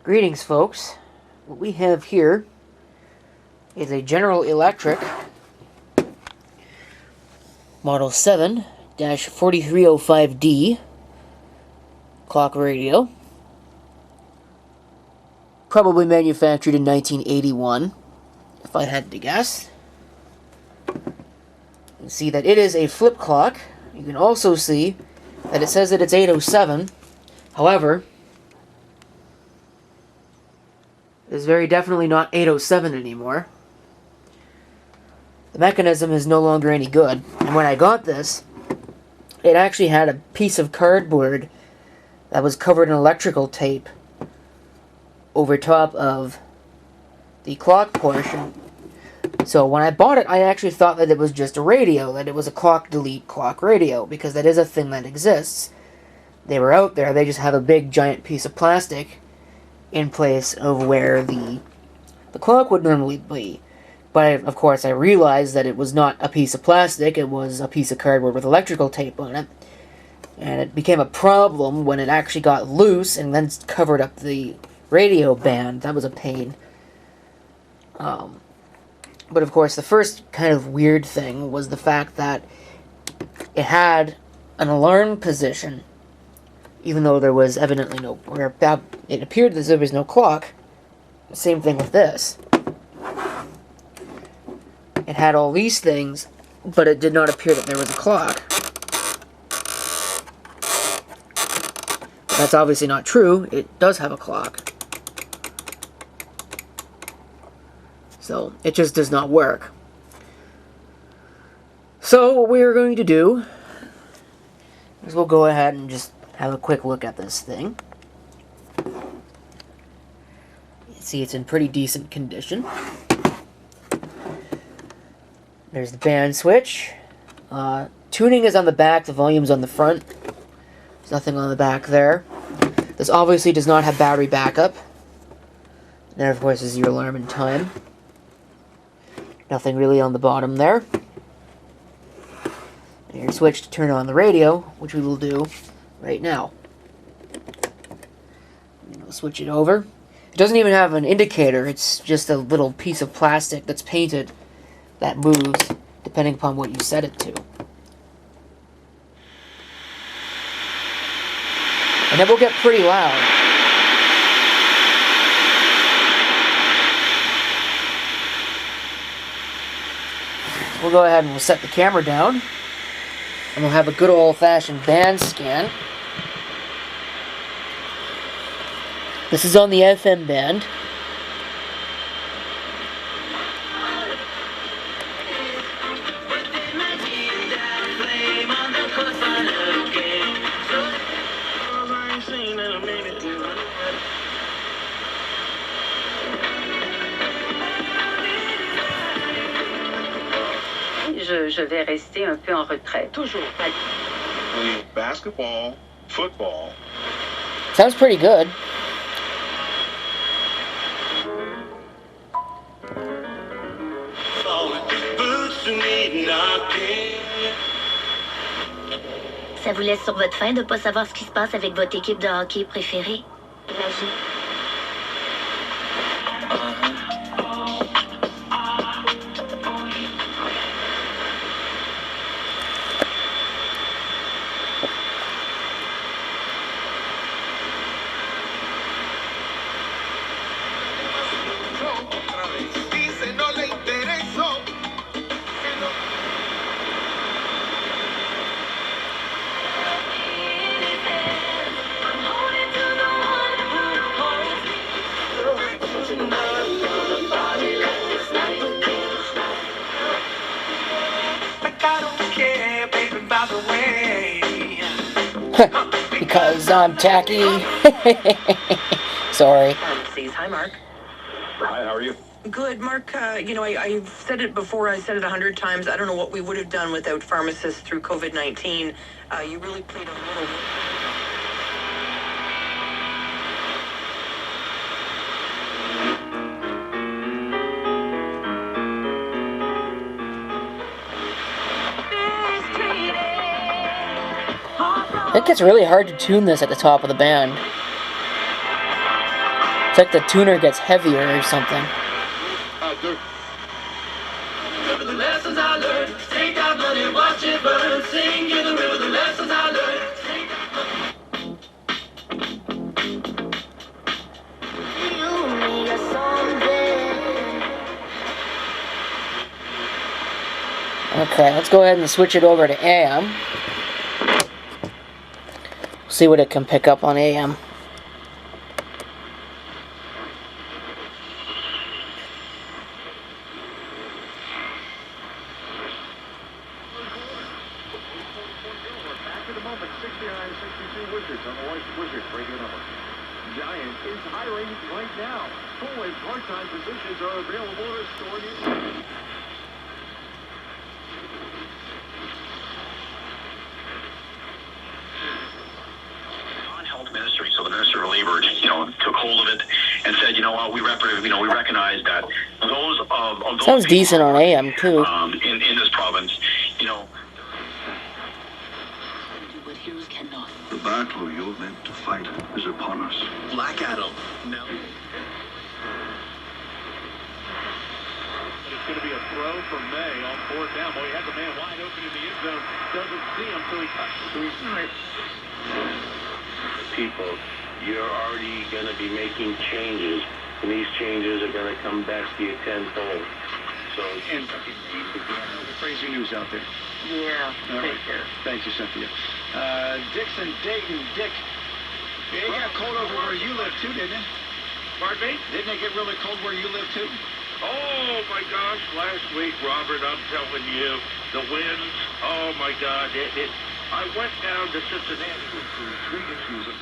Greetings, folks. What we have here is a General Electric Model 7-4305D clock radio. Probably manufactured in 1981, if I had to guess. You can see that it is a flip clock. You can also see that it says that it's 807. However, it is very definitely not 807 anymore. The mechanism is no longer any good. And when I got this, it actually had a piece of cardboard that was covered in electrical tape over top of the clock portion. So when I bought it, I actually thought that it was just a radio, that it was a clock delete clock radio, because that is a thing that exists. They were out there, they just have a big giant piece of plastic in place of where the clock would normally be. But of course I realized that it was not a piece of plastic, it was a piece of cardboard with electrical tape on it. And it became a problem when it actually got loose and then covered up the radio band. That was a pain. But of course the first kind of weird thing was the fact that it had an alarm position, even though there was evidently no, or it appeared as there was no clock. Same thing with this. It had all these things, but it did not appear that there was a clock. That's obviously not true. It does have a clock. So, it just does not work. So, what we are going to do is we'll go ahead and just have a quick look at this thing. You see it's in pretty decent condition. There's the band switch. Tuning is on the back, the volume's on the front. There's nothing on the back there. This obviously does not have battery backup. There, of course, is your alarm and time. Nothing really on the bottom there. And your switch to turn on the radio, which we will do right now. We'll switch it over. It doesn't even have an indicator. It's just a little piece of plastic that's painted that moves depending upon what you set it to. And it will get pretty loud. We'll go ahead and we'll set the camera down. And we'll have a good old-fashioned band scan. This is on the FM band. Je vais rester un peu en retrait. Toujours. Basketball, football. Sounds pretty good. Ça vous laisse sur votre faim de ne pas savoir ce qui se passe avec votre équipe de hockey préférée? Imagine. Because I'm tacky. Sorry. Hi, Mark. Hi, how are you? Good, Mark. I've said it before. I said it 100 times. I don't know what we would have done without pharmacists through COVID-19. You really played a little. It gets really hard to tune this at the top of the band. It's like the tuner gets heavier or something. Remember the lessons I learned. Take out money, watch it burn. Sing, give the river the lessons I learned. Take out Okay, let's go ahead and switch it over to AM. See what it can pick up on AM. Back to the moment, 69-62 Wizards on the Wizards radio number. Giant is hiring right now. Full and part-time positions are available at a store near. Health Ministry, so the Minister of Labor, took hold of it and said, you know what, we recognize that those of those Sounds people decent on AM too. in this province, What Hughes cannot. The battle you're meant to fight is upon us. Black Adam. Now. It's going to be a throw from May on fourth down. Boy, he has a man wide open in the end zone. Doesn't see him, so he people, you're already going to be making changes, and these changes are going to come back to you tenfold. So, and crazy news out there. Yeah, All right. take care. Thank you, Cynthia. Dixon, Dayton, Dick. It got cold over where you live too, didn't it? Pardon me? Didn't it get really cold where you live too? Oh my gosh, last week, Robert, I'm telling you, the winds, oh my God, I went down to Cincinnati with 3 inches of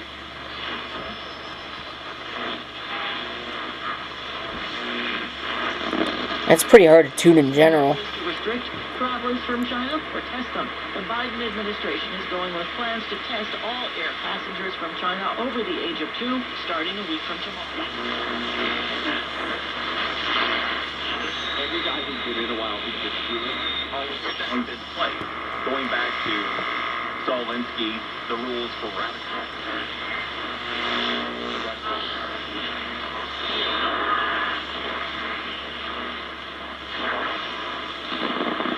That's pretty hard to tune in general. To restrict travelers from China or test them. The Biden administration is going with plans to test all air passengers from China over the age of 2, starting a week from tomorrow. every guy who's been in a while who's just always stands in play. Going back to Saul Alinsky, the rules for radical.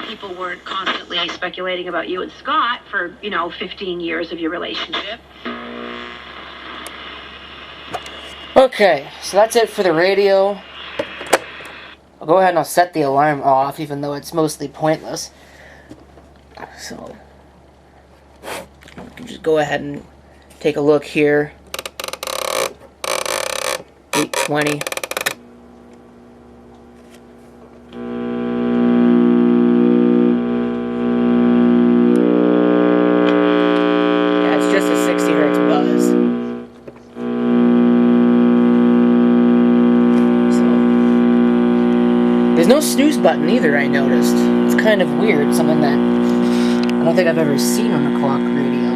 People weren't constantly speculating about you and Scott for, 15 years of your relationship. Okay, so that's it for the radio. I'll go ahead and I'll set the alarm off, even though it's mostly pointless. So, we can just go ahead and take a look here. 8:20. Yeah, it's just a 60 hertz buzz. There's no snooze button either, I noticed. It's kind of weird, something that I don't think I've ever seen on a clock radio.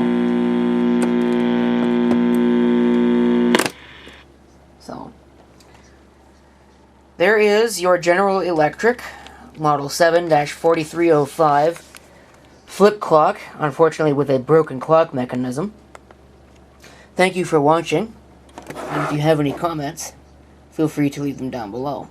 So, there is your General Electric Model 7-4305 flip clock, unfortunately with a broken clock mechanism. Thank you for watching, and if you have any comments, feel free to leave them down below.